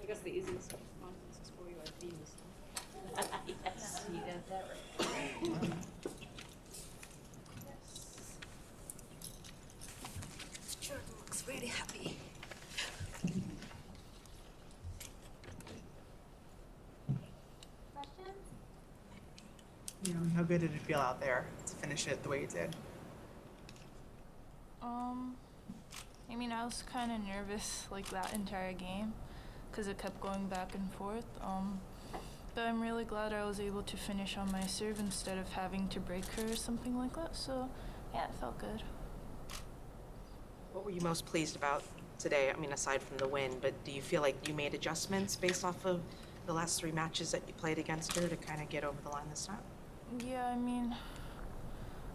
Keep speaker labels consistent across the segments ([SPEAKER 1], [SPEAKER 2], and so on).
[SPEAKER 1] guess the easiest responses for you are Venus.
[SPEAKER 2] Yes, you got that right. Jordan looks really happy.
[SPEAKER 3] Questions?
[SPEAKER 4] How good did it feel out there to finish it the way you did?
[SPEAKER 5] I mean, I was kind of nervous like that entire game because it kept going back and forth. But I'm really glad I was able to finish on my serve instead of having to break her or something like that. So, yeah, it felt good.
[SPEAKER 4] What were you most pleased about today? I mean, aside from the win, but do you feel like you made adjustments based off of the last 3 matches that you played against her to kind of get over the line this time?
[SPEAKER 5] Yeah, I mean,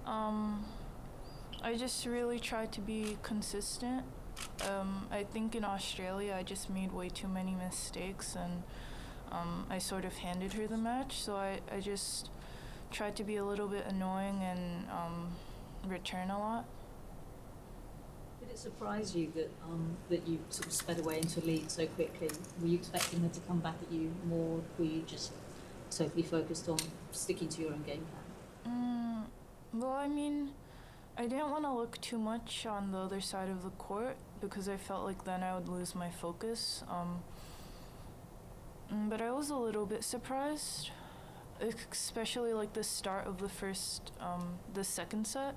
[SPEAKER 5] I just really tried to be consistent. I think in Australia I just made way too many mistakes and I sort of handed her the match, so I just tried to be a little bit annoying and return a lot.
[SPEAKER 2] Did it surprise you that that you sort of sped away into a lead so quickly? Were you expecting her to come back at you more? Were you just totally focused on sticking to your own game plan?
[SPEAKER 5] Well, I mean, I didn't want to look too much on the other side of the court because I felt like then I would lose my focus. But I was a little bit surprised, especially like the start of the second set,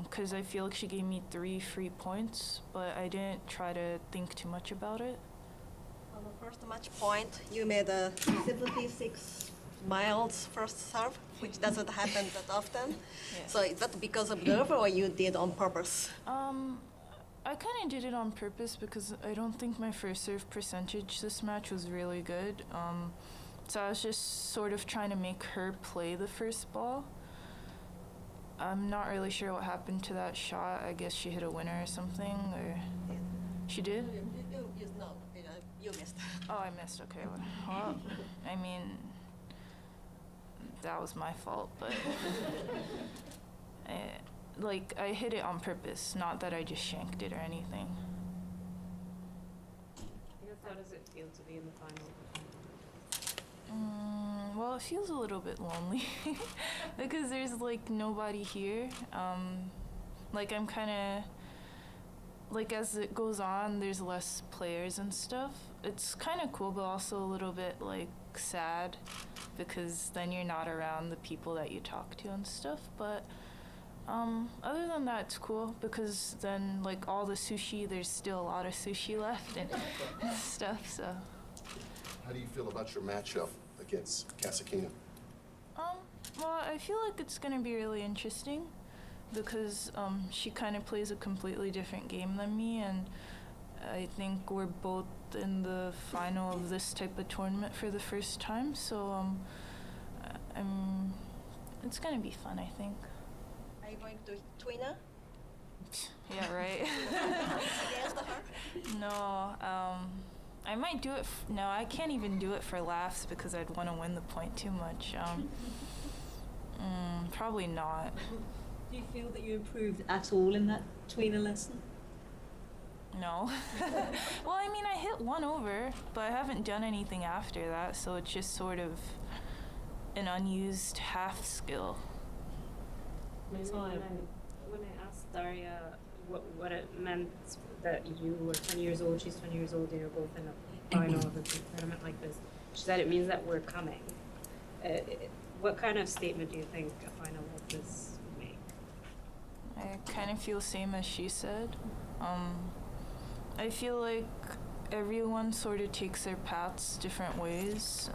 [SPEAKER 5] because I feel like she gave me 3 free points, but I didn't try to think too much about it.
[SPEAKER 6] On the first match point, you made a 76 mild first serve, which doesn't happen that often.
[SPEAKER 5] Yeah.
[SPEAKER 6] So is that because of nerve or you did on purpose?
[SPEAKER 5] I kind of did it on purpose because I don't think my first serve percentage this match was really good. So I was just sort of trying to make her play the first ball. I'm not really sure what happened to that shot. I guess she hit a winner or something, or she did?
[SPEAKER 6] You missed.
[SPEAKER 5] Oh, I missed. Okay. Well, I mean, that was my fault, but I hit it on purpose, not that I just shanked it or anything.
[SPEAKER 1] I guess how does it feel to be in the final?
[SPEAKER 5] Well, it feels a little bit lonely because there's like nobody here. Like I'm kind of like as it goes on, there's less players and stuff. It's kind of cool, but also a little bit like sad because then you're not around the people that you talk to and stuff. But other than that, it's cool because then like all the sushi, there's still a lot of sushi left and stuff. So.
[SPEAKER 7] How do you feel about your matchup against Kasakina?
[SPEAKER 5] Well, I feel like it's gonna be really interesting because she kind of plays a completely different game than me, and I think we're both in the final of this type of tournament for the first time. So it's gonna be fun, I think.
[SPEAKER 6] Are you going to twinner
[SPEAKER 5] Yeah, right.
[SPEAKER 6] against her?
[SPEAKER 5] No, I might do it. No, I can't even do it for laughs because I'd want to win the point too much. Probably not.
[SPEAKER 2] Do you feel that you improved at all in that tweener lesson?
[SPEAKER 5] No. Well, I mean, I hit 1 over, but I haven't done anything after that, so it's just sort of an unused half skill.
[SPEAKER 1] Maybe when I asked Daria what it meant that you were 20 years old, she's 20 years old, and you're both in a final of a tournament like this, she said it means that we're coming. What kind of statement do you think a final like this would make?
[SPEAKER 5] I kind of feel same as she said. I feel like everyone sort of takes their paths different ways.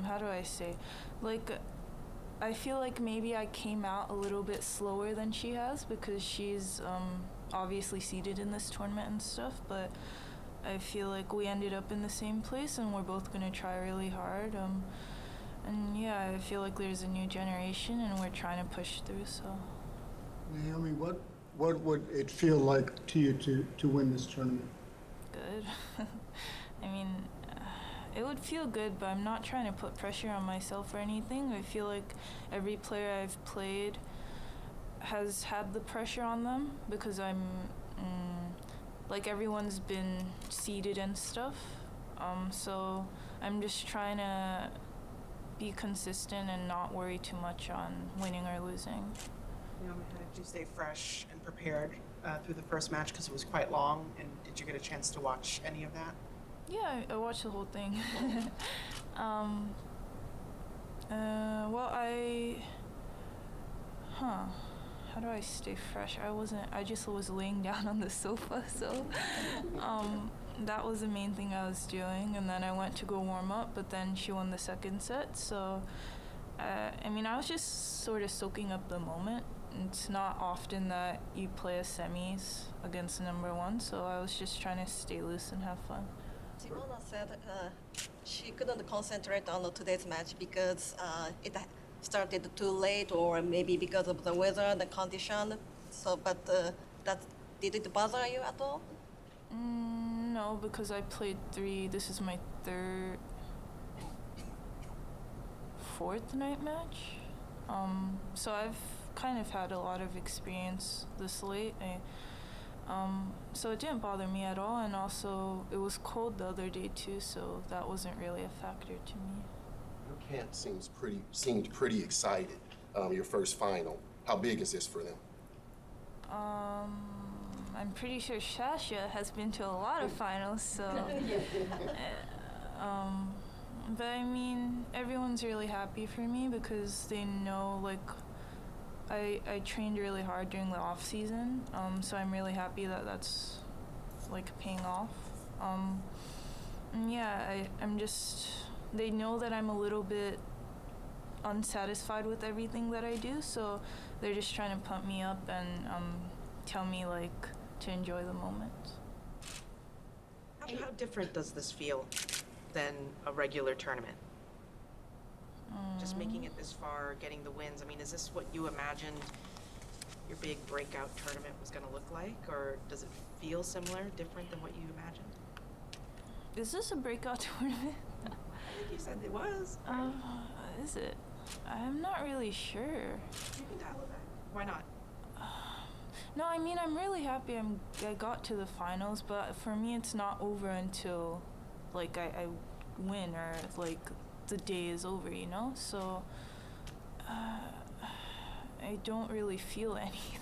[SPEAKER 5] How do I say? Like, I feel like maybe I came out a little bit slower than she has because she's obviously seeded in this tournament and stuff, but I feel like we ended up in the same place and we're both going to try really hard. And yeah, I feel like there's a new generation and we're trying to push through, so.
[SPEAKER 8] Naomi, what would it feel like to you to win this tournament?
[SPEAKER 5] Good. I mean, it would feel good, but I'm not trying to put pressure on myself or anything. I feel like every player I've played has had the pressure on them because I'm like everyone's been seeded and stuff. So I'm just trying to be consistent and not worry too much on winning or losing.
[SPEAKER 4] Naomi, how did you stay fresh and prepared through the first match because it was quite long? And did you get a chance to watch any of that?
[SPEAKER 5] Yeah, I watched the whole thing. Well, how do I stay fresh? I just was laying down on the sofa, so that was the main thing I was doing. And then I went to go warm up, but then she won the second set, so I mean, I was just sort of soaking up the moment. It's not often that you play a semis against the number one, so I was just trying to stay loose and have fun.
[SPEAKER 6] Simona said she couldn't concentrate on today's match because it started too late, or maybe because of the weather, the condition. So, but did it bother you at all?
[SPEAKER 5] No, because I played this is my fourth night match. So I've kind of had a lot of experience this late. So it didn't bother me at all, and also it was cold the other day too, so that wasn't really a factor to me.
[SPEAKER 7] Your camp seemed pretty excited. Your first final. How big is this for them?
[SPEAKER 5] I'm pretty sure Shasha has been to a lot of finals, so. But I mean, everyone's really happy for me because they know, like, I trained really hard during the off season, so I'm really happy that that's like paying off. And yeah, they know that I'm a little bit unsatisfied with everything that I do, so they're just trying to pump me up and tell me like to enjoy the moment.
[SPEAKER 4] How different does this feel than a regular tournament? Just making it this far, getting the wins. I mean, is this what you imagined your big breakout tournament was going to look like? Or does it feel similar, different than what you imagined?
[SPEAKER 5] Is this a breakout tournament?
[SPEAKER 4] I think you said it was.
[SPEAKER 5] Is it? I'm not really sure.
[SPEAKER 4] You can dial it back. Why not?
[SPEAKER 5] No, I mean, I'm really happy I got to the finals, but for me, it's not over until, like, I win or, like, the day is over, you know? So, I don't really feel anything.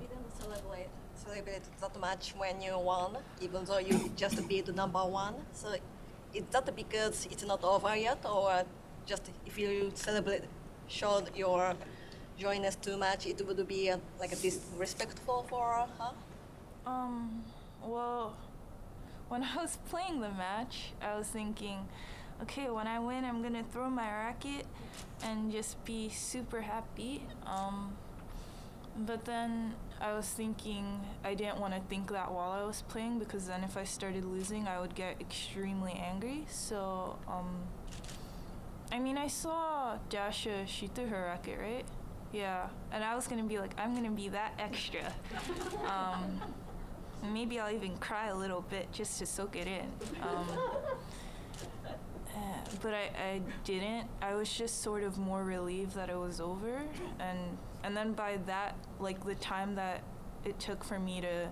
[SPEAKER 6] You didn't celebrate that much when you won, even though you just beat the number one. So is that because it's not over yet, or just if you showed your joyness too much, it would be like a disrespectful for her?
[SPEAKER 5] Well, when I was playing the match, I was thinking, okay, when I win, I'm gonna throw my racket and just be super happy. But then I was thinking I didn't want to think that while I was playing, because then if I started losing, I would get extremely angry. So, I mean, I saw Dasha, she threw her racket, right? Yeah, and I was gonna be like, I'm gonna be that extra. Maybe I'll even cry a little bit just to soak it in. But I didn't. I was just sort of more relieved that it was over. And then by that, like the time that it took for me to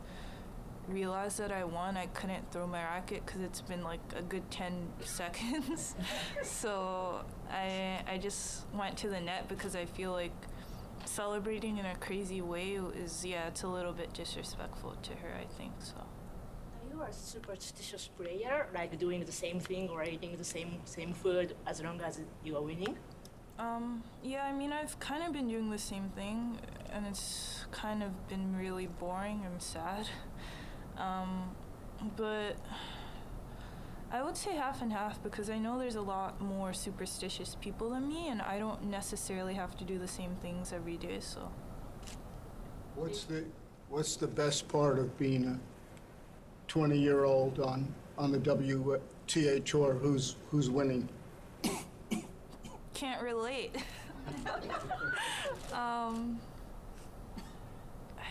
[SPEAKER 5] realize that I won, I couldn't throw my racket because it's been like a good 10 seconds. So I just went to the net because I feel like celebrating in a crazy way is, it's a little bit disrespectful to her, I think, so.
[SPEAKER 3] Are you a superstitious player, like doing the same thing or eating the same food as long as you are winning?
[SPEAKER 5] Yeah, I mean, I've kind of been doing the same thing, and it's kind of been really boring and sad. But I would say half and half, because I know there's a lot more superstitious people than me, and I don't necessarily have to do the same things every day, so.
[SPEAKER 8] What's the best part of being a 20-year-old on the WTA tour who's winning?
[SPEAKER 5] Can't relate. I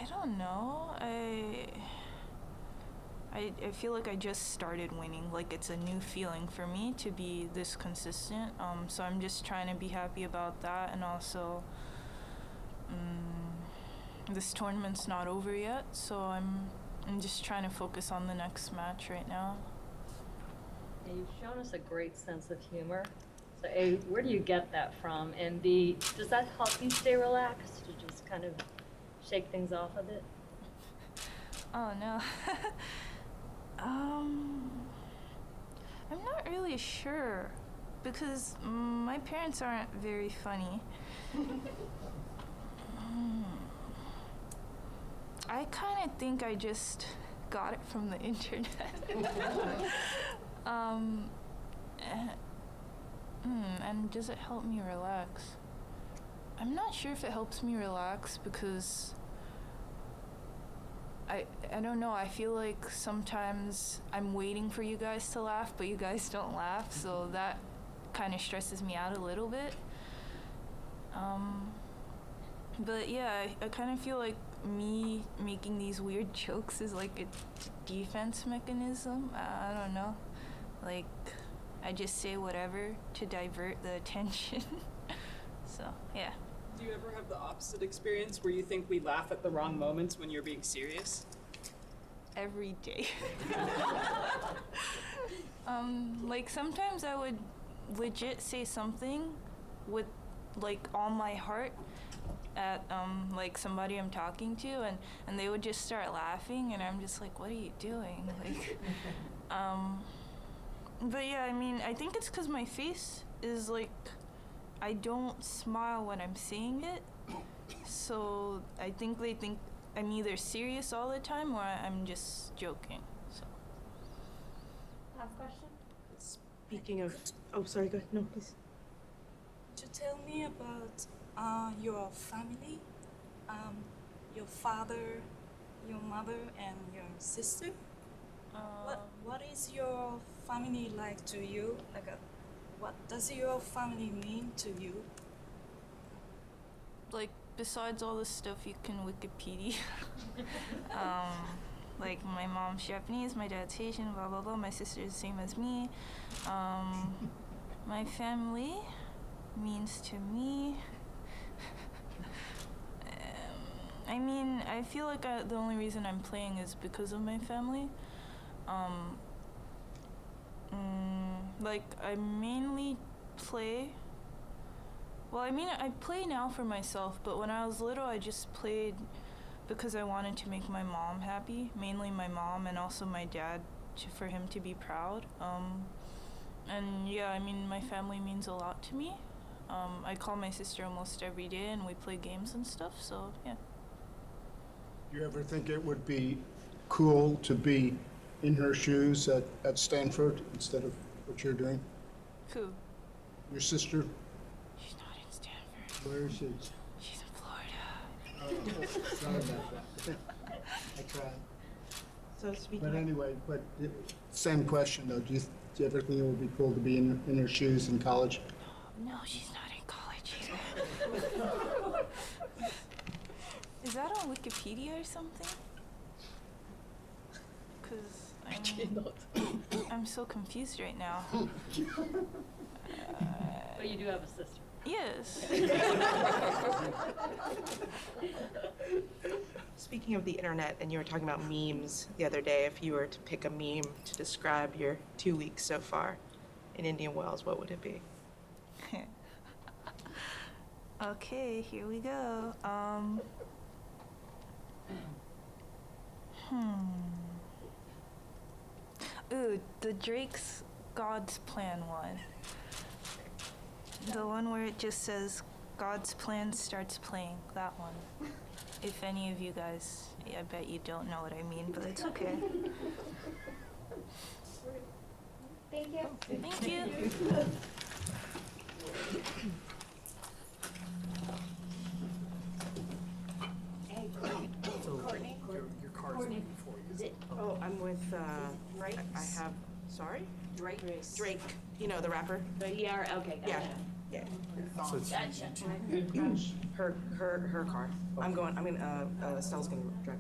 [SPEAKER 5] don't know. I feel like I just started winning. Like, it's a new feeling for me to be this consistent. So I'm just trying to be happy about that, and also this tournament's not over yet, so I'm just trying to focus on the next match right now.
[SPEAKER 2] Yeah, you've shown us a great sense of humor. So A, where do you get that from? And B, does that help you stay relaxed to just kind of shake things off a bit?
[SPEAKER 5] Oh no. I'm not really sure because my parents aren't very funny. I kind of think I just got it from the internet. And does it help me relax? I'm not sure if it helps me relax because I don't know, I feel like sometimes I'm waiting for you guys to laugh, but you guys don't laugh, so that kind of stresses me out a little bit. But yeah, I kind of feel like me making these weird jokes is like a defense mechanism. I don't know. Like, I just say whatever to divert the attention. So, yeah.
[SPEAKER 9] Do you ever have the opposite experience where you think we laugh at the wrong moments when you're being serious?
[SPEAKER 5] Every day. Like sometimes I would legit say something with like all my heart at like somebody I'm talking to, and they would just start laughing, and I'm just like, what are you doing? Like, but yeah, I mean, I think it's because my face is like, I don't smile when I'm saying it, so I think they think I'm either serious all the time or I'm just joking. So.
[SPEAKER 1] Last question?
[SPEAKER 3] Speaking of, oh, sorry, go ahead. No, please.
[SPEAKER 10] Could you tell me about your family, your father, your mother, and your sister? What is your family like to you? Like, what does your family mean to you?
[SPEAKER 5] Like, besides all the stuff you can Wikipedia, like my mom's Japanese, my dad's Haitian, blah blah blah. My sister's the same as me. My family means to me. I mean, I feel like the only reason I'm playing is because of my family. Like, I mainly play. Well, I mean, I play now for myself, but when I was little, I just played because I wanted to make my mom happy, mainly my mom and also my dad, for him to be proud. And yeah, I mean, my family means a lot to me. I call my sister almost every day and we play games and stuff, so yeah.
[SPEAKER 8] Do you ever think it would be cool to be in her shoes at Stanford instead of what you're doing?
[SPEAKER 5] Who?
[SPEAKER 8] Your sister?
[SPEAKER 5] She's not in Stanford.
[SPEAKER 8] Where is she?
[SPEAKER 5] She's in Florida.
[SPEAKER 8] Oh, sorry about that. I tried.
[SPEAKER 3] So speaking
[SPEAKER 8] But anyway, same question though. Do you ever think it would be cool to be in her shoes in college?
[SPEAKER 5] No, she's not in college either. Is that on Wikipedia or something? Because I'm so confused right now.
[SPEAKER 2] But you do have a sister.
[SPEAKER 5] Yes.
[SPEAKER 4] Speaking of the internet, and you were talking about memes the other day, if you were to pick a meme to describe your 2 weeks so far in Indian Wells, what would it be?
[SPEAKER 5] Okay, here we go. Ooh, the Drake's God's Plan one. The one where it just says God's Plan starts playing. That one. If any of you guys, I bet you don't know what I mean, but it's okay.
[SPEAKER 1] Thank you.
[SPEAKER 5] Thank you.
[SPEAKER 11] Your card's waiting for you.
[SPEAKER 4] Oh, I'm with, I have, sorry?
[SPEAKER 1] Drake.
[SPEAKER 4] Drake, you know, the rapper?
[SPEAKER 1] Okay,
[SPEAKER 4] Yeah,
[SPEAKER 1] gotcha.
[SPEAKER 4] yeah.
[SPEAKER 11] So it's
[SPEAKER 1] Gotcha.
[SPEAKER 4] Her car. I'm gonna, Stella's gonna drive.